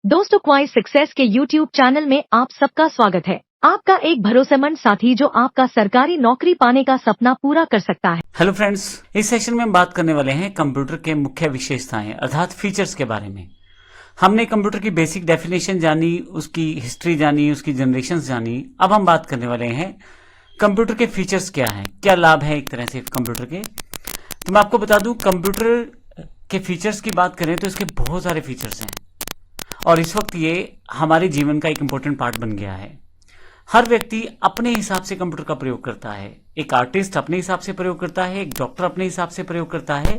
दोस्तों, क्वाइस सक्सेस के YouTube channel में आप सबका स्वागत है। आपका एक भरोसेमंद साथी जो आपका सरकारी नौकरी पाने का सपना पूरा कर सकता है। हेलो फ्रेंड्स, इस सेशन में हम बात करने वाले हैं कंप्यूटर के मुख्य विशेषताएं अर्थात फीचर्स के बारे में। हमने कंप्यूटर की बेसिक डेफिनेशन जानी, उसकी हिस्ट्री जानी, उसकी जनरेशंस जानी। अब हम बात करने वाले हैं कंप्यूटर के फीचर्स क्या हैं, क्या लाभ है एक तरह से कंप्यूटर के। तो मैं आपको बता दूं, कंप्यूटर के फीचर्स की बात करें तो इसके बहुत सारे फीचर्स हैं और इस वक्त ये हमारे जीवन का एक इंपॉर्टेंट पार्ट बन गया है। हर व्यक्ति अपने हिसाब से कंप्यूटर का प्रयोग करता है। एक आर्टिस्ट अपने हिसाब से प्रयोग करता है, एक डॉक्टर अपने हिसाब से प्रयोग करता है,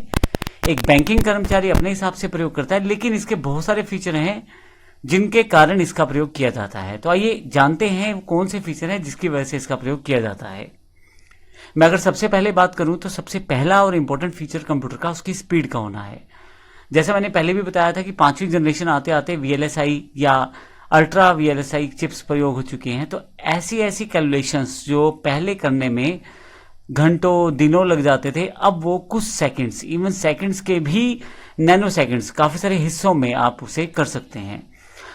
एक बैंकिंग कर्मचारी अपने हिसाब से प्रयोग करता है, लेकिन इसके बहुत सारे फीचर हैं जिनके कारण इसका प्रयोग किया जाता है। तो आइए जानते हैं कौन से फीचर हैं जिसकी वजह से इसका प्रयोग किया जाता है। मैं अगर सबसे पहले बात करूं तो सबसे पहला और इंपॉर्टेंट फीचर कंप्यूटर का उसकी स्पीड का होना है। जैसे मैंने पहले भी बताया था कि 5वीं जनरेशन आते आते VLSI या अल्ट्रा VLSI चिप्स प्रयोग हो चुके हैं। तो ऐसी कैलकुलेशंस जो पहले करने में घंटों दिनों लग जाते थे, अब वो कुछ सेकंड्स, इवन सेकंड्स के भी नैनो सेकंड्स, काफी सारे हिस्सों में आप उसे कर सकते हैं।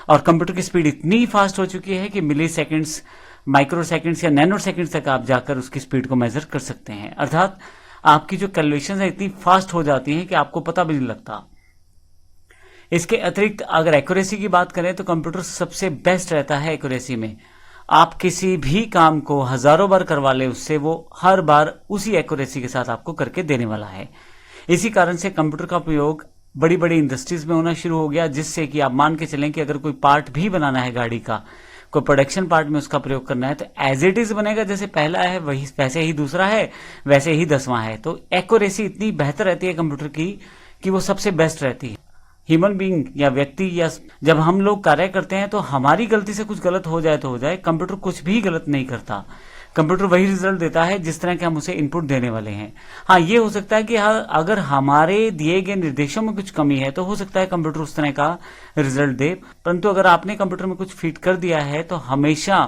और कंप्यूटर की स्पीड इतनी फास्ट हो चुकी है कि मिली सेकंड्स, माइक्रो सेकंड्स या नैनो सेकंड्स तक आप जाकर उसकी स्पीड को मेजर कर सकते हैं। अर्थात आपकी जो कैलकुलेशन है इतनी फास्ट हो जाती है कि आपको पता भी नहीं लगता। इसके अतिरिक्त अगर एक्यूरेसी की बात करें तो कंप्यूटर सबसे बेस्ट रहता है एक्यूरेसी में। आप किसी भी काम को हजारों बार करवा ले उससे, वो हर बार उसी एक्यूरेसी के साथ आपको करके देने वाला है। इसी कारण से कंप्यूटर का प्रयोग बड़ी बड़ी इंडस्ट्रीज में होना शुरू हो गया, जिससे कि आप मान के चलें कि अगर कोई पार्ट भी बनाना है गाड़ी का, कोई प्रोडक्शन पार्ट में उसका प्रयोग करना है, तो एज इट इज बनेगा। जैसे पहला है वही वैसे ही दूसरा है, वैसे ही 10वां है। तो एक्यूरेसी इतनी बेहतर रहती है कंप्यूटर की कि वो सबसे बेस्ट रहती है। ह्यूमन बीइंग या व्यक्ति या जब हम लोग कार्य करते हैं तो हमारी गलती से कुछ गलत हो जाए तो हो जाए, कंप्यूटर कुछ भी गलत नहीं करता। कंप्यूटर वही रिजल्ट देता है जिस तरह के हम उसे इनपुट देने वाले हैं। हाँ, ये हो सकता है कि अगर हमारे दिए गए निर्देशों में कुछ कमी है तो हो सकता है कंप्यूटर उस तरह का रिजल्ट दे, परंतु अगर आपने कंप्यूटर में कुछ फीड कर दिया है तो हमेशा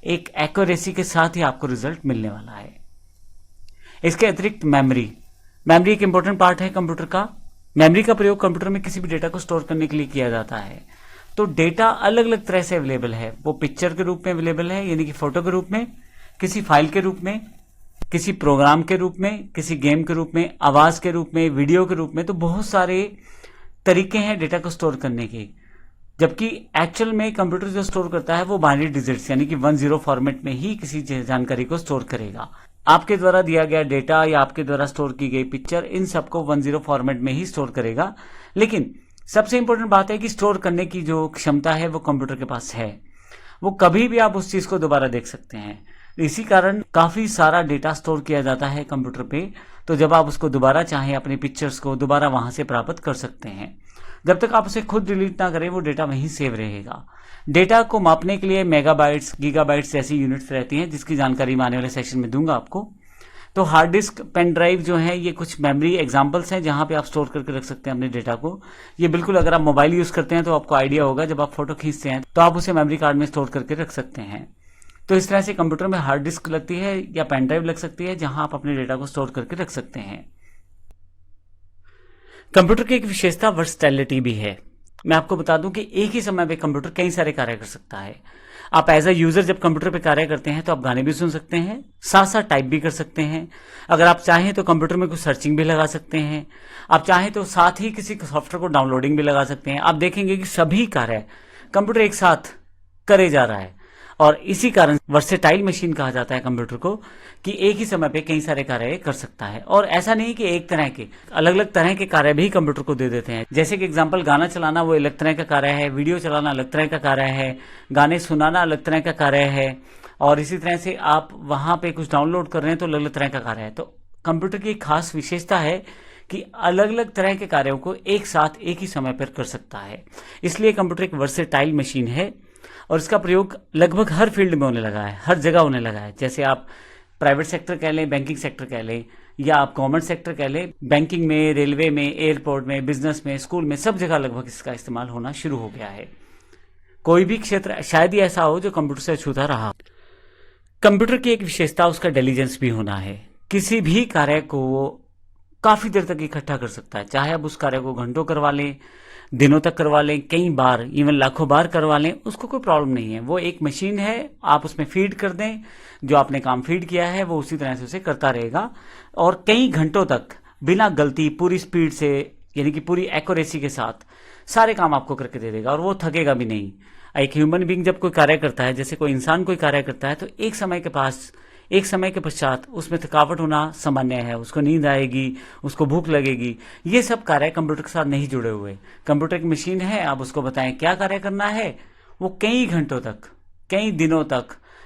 एक एक्यूरेसी के साथ ही आपको रिजल्ट मिलने वाला है। इसके अतिरिक्त मेमोरी एक इंपॉर्टेंट पार्ट है कंप्यूटर का। मेमोरी का प्रयोग कंप्यूटर में किसी भी डेटा को स्टोर करने के लिए किया जाता है। तो डेटा अलग अलग तरह से अवेलेबल है। वो पिक्चर के रूप में अवेलेबल है, यानी कि फोटो के रूप में, किसी फाइल के रूप में, किसी प्रोग्राम के रूप में, किसी गेम के रूप में, आवाज के रूप में, वीडियो के रूप में। तो बहुत सारे तरीके हैं डेटा को स्टोर करने के। जबकि एक्चुअल में कंप्यूटर जो स्टोर करता है वो बाइनरी डिजिट्स यानी कि 10 फॉर्मेट में ही किसी जानकारी को स्टोर करेगा। आपके द्वारा दिया गया डेटा या आपके द्वारा स्टोर की गई पिक्चर, इन सबको 10 फॉर्मेट में ही स्टोर करेगा। लेकिन सबसे इंपॉर्टेंट बात है कि स्टोर करने की जो क्षमता है वो कंप्यूटर के पास है। वो कभी भी आप उस चीज को दोबारा देख सकते हैं। इसी कारण काफी सारा डेटा स्टोर किया जाता है कंप्यूटर पे। तो जब आप उसको दोबारा चाहें, अपनी पिक्चर्स को दोबारा वहां से प्राप्त कर सकते हैं। जब तक आप उसे खुद डिलीट ना करें वो डेटा वहीं सेव रहेगा। डेटा को मापने के लिए मेगाबाइट्स, गीगाबाइट्स जैसी यूनिट्स रहती हैं, जिसकी जानकारी मैं आने वाले सेशन में दूंगा आपको। तो हार्ड डिस्क, पेन ड्राइव जो है, ये कुछ मेमोरी एग्जांपल्स हैं जहां पे आप स्टोर करके रख सकते हैं अपने डेटा को। ये बिल्कुल, अगर आप मोबाइल यूज करते हैं तो आपको आइडिया होगा, जब आप फोटो खींचते हैं तो आप उसे मेमोरी कार्ड में स्टोर करके रख सकते हैं। तो इस तरह से कंप्यूटर में हार्ड डिस्क लगती है या पेन ड्राइव लग सकती है जहां आप अपने डेटा को स्टोर करके रख सकते हैं। कंप्यूटर की एक विशेषता वर्सटैलिटी भी है। मैं आपको बता दूं कि एक ही समय पे कंप्यूटर कई सारे कार्य कर सकता है। आप एज अ यूजर जब कंप्यूटर पे कार्य करते हैं तो आप गाने भी सुन सकते हैं, साथ साथ टाइप भी कर सकते हैं। अगर आप चाहें तो कंप्यूटर में कुछ सर्चिंग भी लगा सकते हैं। आप चाहें तो साथ ही किसी सॉफ्टवेयर को डाउनलोडिंग भी लगा सकते हैं। आप देखेंगे कि सभी कार्य कंप्यूटर एक साथ करे जा रहा है और इसी कारण वर्सेटाइल मशीन कहा जाता है कंप्यूटर को, कि एक ही समय पे कई सारे कार्य कर सकता है। और ऐसा नहीं कि एक तरह के, अलग अलग तरह के कार्य भी कंप्यूटर को दे देते हैं। जैसे कि एग्जांपल, गाना चलाना वो अलग तरह का कार्य है, वीडियो चलाना अलग तरह का कार्य है, गाने सुनाना अलग तरह का कार्य है, और इसी तरह से आप वहां पे कुछ डाउनलोड कर रहे हैं तो अलग अलग तरह का कार्य है। तो कंप्यूटर की एक खास विशेषता है कि अलग अलग तरह के कार्यों को एक साथ एक ही समय पर कर सकता है। इसलिए कंप्यूटर एक वर्सेटाइल मशीन है और इसका प्रयोग लगभग हर फील्ड में होने लगा है, हर जगह होने लगा है। जैसे आप प्राइवेट सेक्टर कह लें, बैंकिंग सेक्टर कह लें, या आप गवर्नमेंट सेक्टर कह लें, बैंकिंग में, रेलवे में, एयरपोर्ट में, बिजनेस में, स्कूल में, सब जगह लगभग इसका इस्तेमाल होना शुरू हो गया है। कोई भी क्षेत्र शायद ही ऐसा हो जो कंप्यूटर से अछूता रहा। कंप्यूटर की एक विशेषता उसका इंटेलिजेंस भी होना है। किसी भी कार्य को काफी देर तक इकट्ठा कर सकता है, चाहे आप उस कार्य को घंटों करवा लें, दिनों तक करवा लें, कई बार इवन लाखों बार करवा लें, उसको कोई प्रॉब्लम नहीं है। वो एक मशीन है, आप उसमें फीड कर दें, जो आपने काम फीड किया है वो उसी तरह से उसे करता रहेगा और कई घंटों तक बिना गलती पूरी स्पीड से यानी कि पूरी एक्यूरेसी के साथ सारे काम आपको करके दे देगा और वो थकेगा भी नहीं। एक ह्यूमन बीइंग जब कोई कार्य करता है, जैसे कोई इंसान कोई कार्य करता है, तो एक समय के पश्चात उसमें थकावट होना सामान्य है, उसको नींद आएगी, उसको भूख लगेगी। ये सब कार्य कंप्यूटर के साथ नहीं जुड़े हुए। कंप्यूटर की मशीन है, आप उसको बताएं क्या कार्य करना है, वो कई घंटों तक, कई दिनों तक,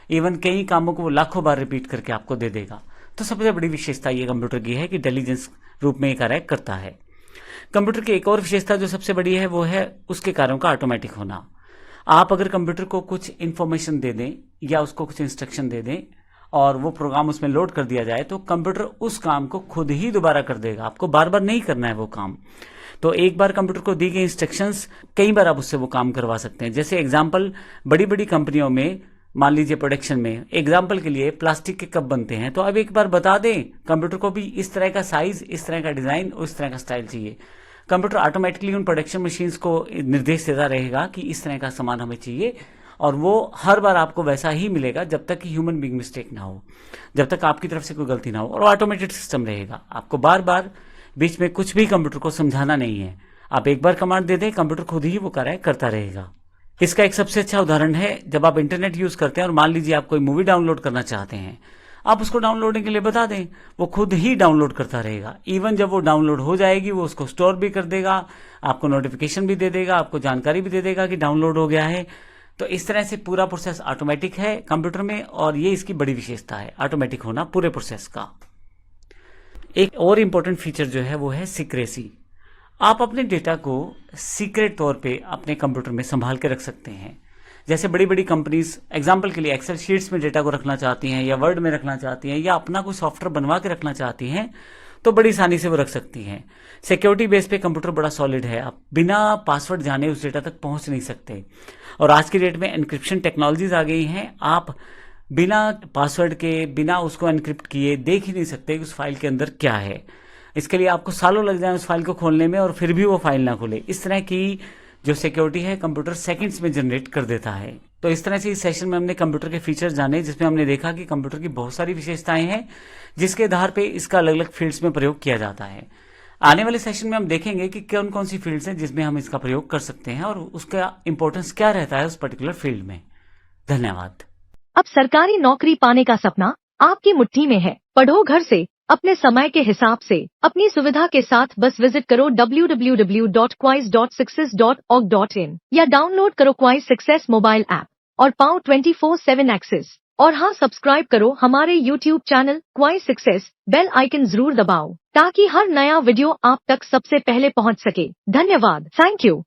इवन कई कामों को वो लाखों बार रिपीट करके आपको दे देगा। तो सबसे बड़ी विशेषता ये कंप्यूटर की है कि इंटेलिजेंस रूप में ये कार्य करता है। कंप्यूटर की एक और विशेषता जो सबसे बड़ी है वो है उसके कार्यों का ऑटोमेटिक होना। आप अगर कंप्यूटर को कुछ इंफॉर्मेशन दे दें या उसको कुछ इंस्ट्रक्शन दे दें और वो प्रोग्राम उसमें लोड कर दिया जाए, तो कंप्यूटर उस काम को खुद ही दोबारा कर देगा, आपको बार बार नहीं करना है वो काम। तो एक बार कंप्यूटर को दी गई इंस्ट्रक्शंस कई बार आप उससे वो काम करवा सकते हैं। जैसे एग्जांपल, बड़ी बड़ी कंपनियों में मान लीजिए प्रोडक्शन में एग्जांपल के लिए प्लास्टिक के कप बनते हैं, तो अब एक बार बता दें कंप्यूटर को भी इस तरह का साइज, इस तरह का डिजाइन, उस तरह का स्टाइल चाहिए, कंप्यूटर ऑटोमेटिकली उन प्रोडक्शन मशीन्स को निर्देश देता रहेगा कि इस तरह का सामान हमें चाहिए और वो हर बार आपको वैसा ही मिलेगा जब तक कि ह्यूमन बीइंग मिस्टेक ना हो, जब तक आपकी तरफ से कोई गलती ना हो, और ऑटोमेटेड सिस्टम रहेगा। आपको बार बार बीच में कुछ भी कंप्यूटर को समझाना नहीं है, आप एक बार कमांड दे दें, कंप्यूटर खुद ही वो कार्य करता रहेगा। इसका एक सबसे अच्छा उदाहरण है जब आप इंटरनेट यूज करते हैं और मान लीजिए आप कोई मूवी डाउनलोड करना चाहते हैं, आप उसको डाउनलोडिंग के लिए बता दें, वो खुद ही डाउनलोड करता रहेगा। इवन जब वो डाउनलोड हो जाएगी वो उसको स्टोर भी कर देगा, आपको नोटिफिकेशन भी दे देगा, आपको जानकारी भी दे देगा कि डाउनलोड हो गया है। तो इस तरह से पूरा प्रोसेस ऑटोमेटिक है कंप्यूटर में और ये इसकी बड़ी विशेषता है, ऑटोमेटिक होना पूरे प्रोसेस का। एक और इंपॉर्टेंट फीचर जो है वो है सीक्रेसी। आप अपने डेटा को सीक्रेट तौर पे अपने कंप्यूटर में संभाल के रख सकते हैं। जैसे बड़ी बड़ी कंपनीज एग्जांपल के लिए एक्सेल शीट्स में डेटा को रखना चाहती हैं या वर्ड में रखना चाहती हैं या अपना कोई सॉफ्टवेयर बनवा के रखना चाहती हैं, तो बड़ी आसानी से वो रख सकती हैं। सिक्योरिटी बेस पे कंप्यूटर बड़ा सॉलिड है, आप बिना पासवर्ड जाने उस डेटा तक पहुंच नहीं सकते। और आज की डेट में एनक्रिप्शन टेक्नोलॉजीज आ गई हैं, आप बिना पासवर्ड के, बिना उसको एनक्रिप्ट किए देख ही नहीं सकते कि उस फाइल के अंदर क्या है। इसके लिए आपको सालों लग जाए उस फाइल को खोलने में और फिर भी वो फाइल ना खुले। इस तरह की जो सिक्योरिटी है कंप्यूटर सेकंड्स में जनरेट कर देता है। तो इस तरह से इस सेशन में हमने कंप्यूटर के फीचर्स जाने, जिसमें हमने देखा कि कंप्यूटर की बहुत सारी विशेषताएं हैं जिसके आधार पे इसका अलग अलग फील्ड्स में प्रयोग किया जाता है। आने वाले सेशन में हम देखेंगे कि कौन कौन सी फील्ड्स हैं जिसमें हम इसका प्रयोग कर सकते हैं और उसका इंपॉर्टेंस क्या रहता है उस पर्टिकुलर फील्ड में। धन्यवाद। अब सरकारी नौकरी पाने का सपना आपकी मुट्ठी में है। पढ़ो घर से, अपने समय के हिसाब से, अपनी सुविधा के साथ। बस विजिट करो www.quis.success.org.in या डाउनलोड करो क्वाइस सक्सेस मोबाइल ऐप और पाओ 24/7 एक्सेस। और हाँ, सब्सक्राइब करो हमारे YouTube चैनल क्वाइस सक्सेस, बेल आइकन जरूर दबाओ ताकि हर नया वीडियो आप तक सबसे पहले पहुंच सके। धन्यवाद। Thank you.